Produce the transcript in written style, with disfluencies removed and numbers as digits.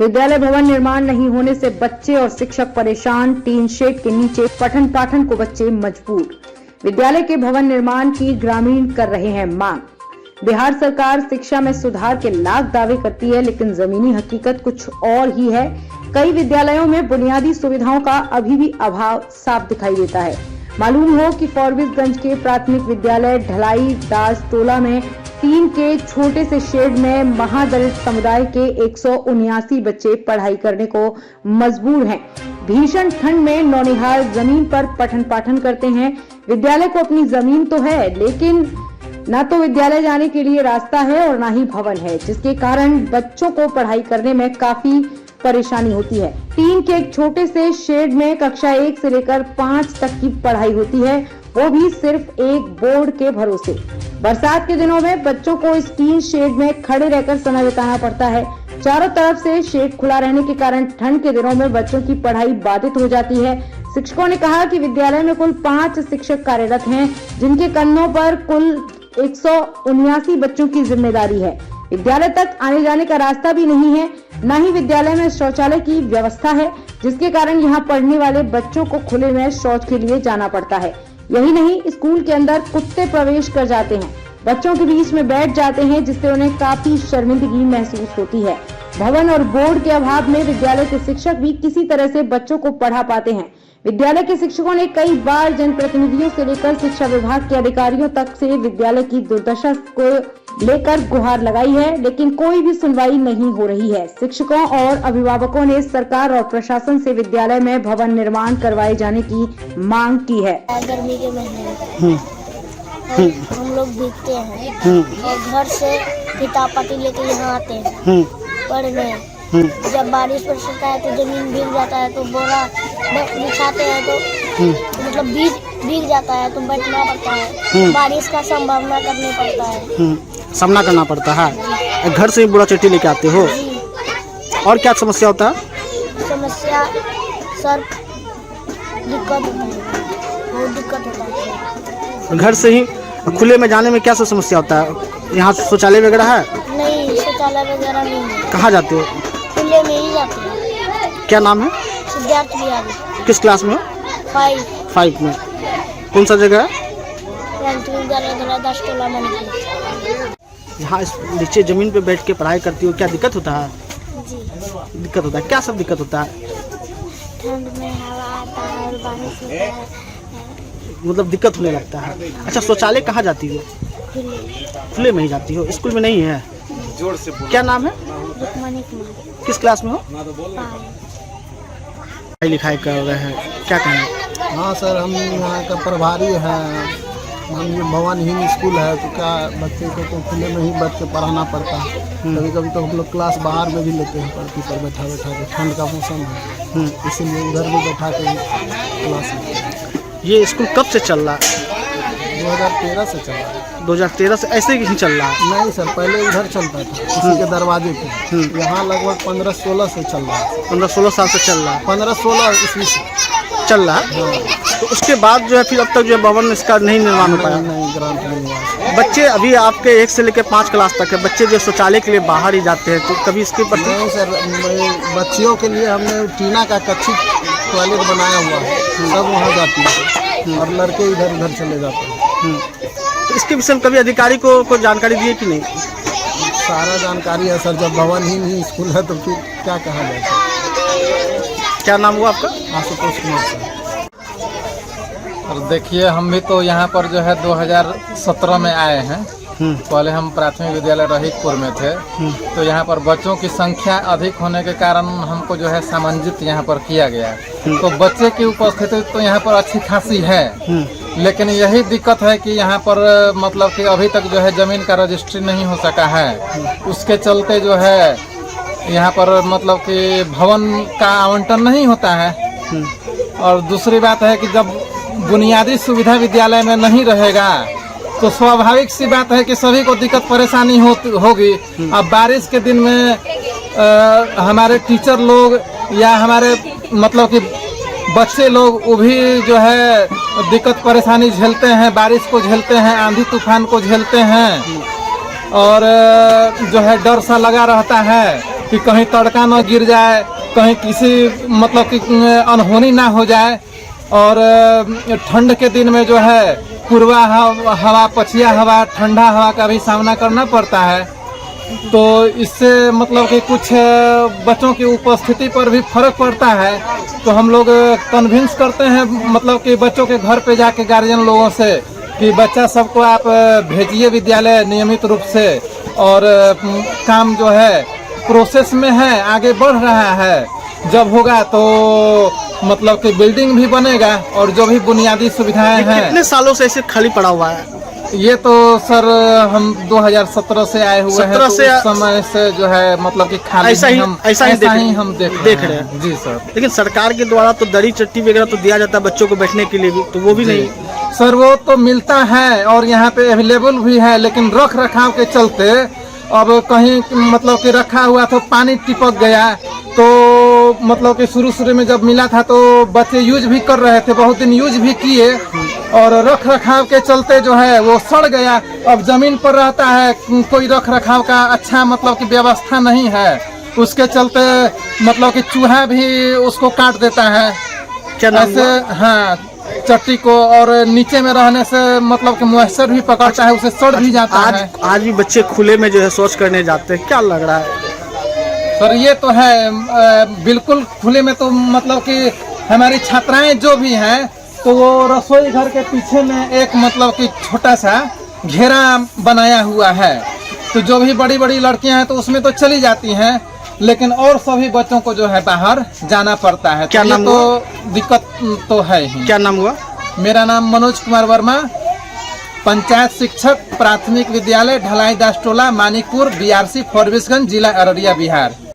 विद्यालय भवन निर्माण नहीं होने से बच्चे और शिक्षक परेशान। टीन शेड के नीचे पठन पाठन को बच्चे मजबूर। विद्यालय के भवन निर्माण की ग्रामीण कर रहे हैं मांग। बिहार सरकार शिक्षा में सुधार के लाख दावे करती है, लेकिन जमीनी हकीकत कुछ और ही है। कई विद्यालयों में बुनियादी सुविधाओं का अभी भी अभाव साफ दिखाई देता है। मालूम हो कि फॉरबिसगंज के प्राथमिक विद्यालय ढलाई दास टोला में टीन के छोटे से शेड में महादलित समुदाय के 179 बच्चे पढ़ाई करने को मजबूर हैं। भीषण ठंड में नौनिहाल जमीन पर पठन पाठन करते हैं। विद्यालय को अपनी जमीन तो है, लेकिन न तो विद्यालय जाने के लिए रास्ता है और न ही भवन है, जिसके कारण बच्चों को पढ़ाई करने में काफी परेशानी होती है। टीन के एक छोटे से शेड में कक्षा 1 से लेकर 5 तक की पढ़ाई होती है, वो भी सिर्फ एक बोर्ड के भरोसे। बरसात के दिनों में बच्चों को इस टीन शेड में खड़े रहकर समय बिताना पड़ता है। चारों तरफ से शेड खुला रहने के कारण ठंड के दिनों में बच्चों की पढ़ाई बाधित हो जाती है। शिक्षकों ने कहा कि विद्यालय में कुल 5 शिक्षक कार्यरत हैं, जिनके कंधों पर कुल 179 बच्चों की जिम्मेदारी है। विद्यालय तक आने जाने का रास्ता भी नहीं है, न ही विद्यालय में शौचालय की व्यवस्था है, जिसके कारण यहाँ पढ़ने वाले बच्चों को खुले में शौच के लिए जाना पड़ता है। यही नहीं, स्कूल के अंदर कुत्ते प्रवेश कर जाते हैं, बच्चों के बीच में बैठ जाते हैं, जिससे उन्हें काफी शर्मिंदगी महसूस होती है। भवन और बोर्ड के अभाव में विद्यालय के शिक्षक भी किसी तरह से बच्चों को पढ़ा पाते हैं। विद्यालय के शिक्षकों ने कई बार जनप्रतिनिधियों से लेकर शिक्षा विभाग के अधिकारियों तक से विद्यालय की दुर्दशा को लेकर गुहार लगाई है, लेकिन कोई भी सुनवाई नहीं हो रही है। शिक्षकों और अभिभावकों ने सरकार और प्रशासन से विद्यालय में भवन निर्माण करवाए जाने की मांग की है। गर्मी के महीने हम लोग भीगते हैं और घर से किताब पाती लेके यहाँ आते हैं पढ़ने। जब बारिश बरसता है तो जमीन भीग जाता है, तो बोरा बिछाते हैं तो मतलब भीग जाता है, तो बैठना पड़ता है। बारिश का संभावना करनी पड़ता है, सामना करना पड़ता है। घर से ही बुरा चट्टी लेके आते हो। और क्या समस्या होता है? समस्या सर दिक्कत होता है, बहुत दिक्कत होता है। घर से ही खुले में जाने में क्या समस्या होता है? यहाँ शौचालय वगैरह है? नहीं, शौचालय वगैरह नहीं है। कहाँ जाते हो? खुले में ही जाते हैं। क्या नाम है? सिद्धार्थ बिहारी। किस क्लास में हो? 5 में। कौन सा जगह है? यहाँ नीचे जमीन पे बैठ के पढ़ाई करती हो, क्या दिक्कत होता है? जी। दिक्कत होता है, क्या सब दिक्कत होता है? ठंड में हवा आता है और बारिश होता है, मतलब दिक्कत होने लगता है। अच्छा, शौचालय कहाँ जाती हो? खुले में ही जाती हो, स्कूल में नहीं है? जोर से बोलो। क्या नाम है? किस क्लास में हो? पढ़ाई लिखाई कर रहे हैं, क्या कहेंगे? हाँ सर, हम यहाँ का प्रभारी हैं। मान लीजिए भवनहीन स्कूल है, तो क्या बच्चे को तो खुले में ही बैठ के पढ़ाना पड़ता है। कभी कभी तो हम लोग क्लास बाहर में भी लेते हैं, पढ़ती पर बैठा के। ठंड का मौसम है, इसीलिए उधर भी बैठा के क्लास में। ये स्कूल कब से चल रहा है? 2013 से चल रहा है। 2013 से ऐसे ही चल रहा है? नहीं सर, पहले उधर चलता था, किसी के दरवाजे पे। यहाँ लगभग 15-16 से चल रहा है। 15-16 साल से चल रहा है? 15-16 ईस्वी से चल रहा है। तो उसके बाद जो है फिर अब तक जो भवन इसका नहीं निर्माण हो पाया? नहीं, ग्रांट नहीं हुआ। बच्चे अभी आपके 1 से लेकर 5 क्लास तक है, बच्चे जो शौचालय के लिए बाहर ही जाते हैं, तो कभी इसके प्रति? नहीं सर, बच्चियों के लिए हमने टीना का कच्ची टॉयलेट बनाया हुआ है, सब वहाँ जाती है और लड़के इधर उधर चले जाते हैं। तो इसके विषय में कभी अधिकारी को जानकारी दिए कि नहीं? सारा जानकारी है सर, जब भवनहीन ही स्कूल है तो फिर क्या कहा जाए सर। क्या नाम हुआ आपका? आशुतोष कुमार सर। और देखिए, हम भी तो यहाँ पर जो है 2017 में आए हैं। पहले हम प्राथमिक विद्यालय रहीकपुर में थे, तो यहाँ पर बच्चों की संख्या अधिक होने के कारण हमको जो है सामंजित यहाँ पर किया गया। तो बच्चे की उपस्थिति तो यहाँ पर अच्छी खासी है, लेकिन यही दिक्कत है कि यहाँ पर मतलब कि अभी तक जो है जमीन का रजिस्ट्री नहीं हो सका है। उसके चलते जो है यहाँ पर मतलब कि भवन का आवंटन नहीं होता है। और दूसरी बात है कि जब बुनियादी सुविधा विद्यालय में नहीं रहेगा तो स्वाभाविक सी बात है कि सभी को दिक्कत परेशानी होगी। अब बारिश के दिन में हमारे टीचर लोग या हमारे मतलब कि बच्चे लोग वो भी जो है दिक्कत परेशानी झेलते हैं, बारिश को झेलते हैं, आंधी तूफान को झेलते हैं और जो है डर सा लगा रहता है। कि कहीं तड़का न गिर जाए, कहीं किसी मतलब कि अनहोनी ना हो जाए। और ठंड के दिन में जो है पूर्वा हवा, पछिया हवा, ठंडा हवा का भी सामना करना पड़ता है। तो इससे मतलब कि कुछ बच्चों की उपस्थिति पर भी फर्क पड़ता है। तो हम लोग कन्विंस करते हैं मतलब कि बच्चों के घर पे जाके गार्जियन लोगों से कि बच्चा सबको आप भेजिए विद्यालय नियमित रूप से। और काम जो है प्रोसेस में है, आगे बढ़ रहा है। जब होगा तो मतलब कि बिल्डिंग भी बनेगा और जो भी बुनियादी सुविधाएं हैं। कितने सालों से ऐसे खाली पड़ा हुआ है? ये तो सर हम 2017 से आए हुए हैं, तो उस समय से जो है मतलब कि खाली ऐसा ही हम देख रहे हैं। जी सर। लेकिन सरकार के द्वारा तो दरी चट्टी वगैरह तो दिया जाता है बच्चों को बैठने के लिए भी, तो वो भी नहीं सर। वो तो मिलता है और यहाँ पे अवेलेबल भी है, लेकिन रख रखाव के चलते अब कहीं मतलब कि रखा हुआ तो पानी टिपक गया। तो मतलब कि शुरू में जब मिला था तो बच्चे यूज भी कर रहे थे, बहुत दिन यूज भी किए, और रख रखाव के चलते जो है वो सड़ गया। अब जमीन पर रहता है, कोई रख रखाव का अच्छा मतलब कि व्यवस्था नहीं है, उसके चलते मतलब कि चूहा भी उसको काट देता है। क्या ऐसे हाँ, चट्टी को, और नीचे में रहने से मतलब कि मॉइस्चर भी पकड़ता है, उसे सड़ भी जाता है। आज भी बच्चे खुले में जो है शौच करने जाते हैं, क्या लग रहा है सर? ये तो है बिल्कुल खुले में, तो मतलब कि हमारी छात्राएं जो भी हैं तो वो रसोई घर के पीछे में एक मतलब कि छोटा सा घेरा बनाया हुआ है। तो जो भी बड़ी बड़ी लड़कियां हैं तो उसमें तो चली जाती हैं, लेकिन और सभी बच्चों को जो है बाहर जाना पड़ता है। क्या नाम तो दिक्कत तो है ही। क्या नाम हुआ? मेरा नाम मनोज कुमार वर्मा, पंचायत शिक्षक, प्राथमिक विद्यालय ढलाई दास टोला, मानिकपुर, BRC, फॉरबिसगंज, जिला अररिया, बिहार।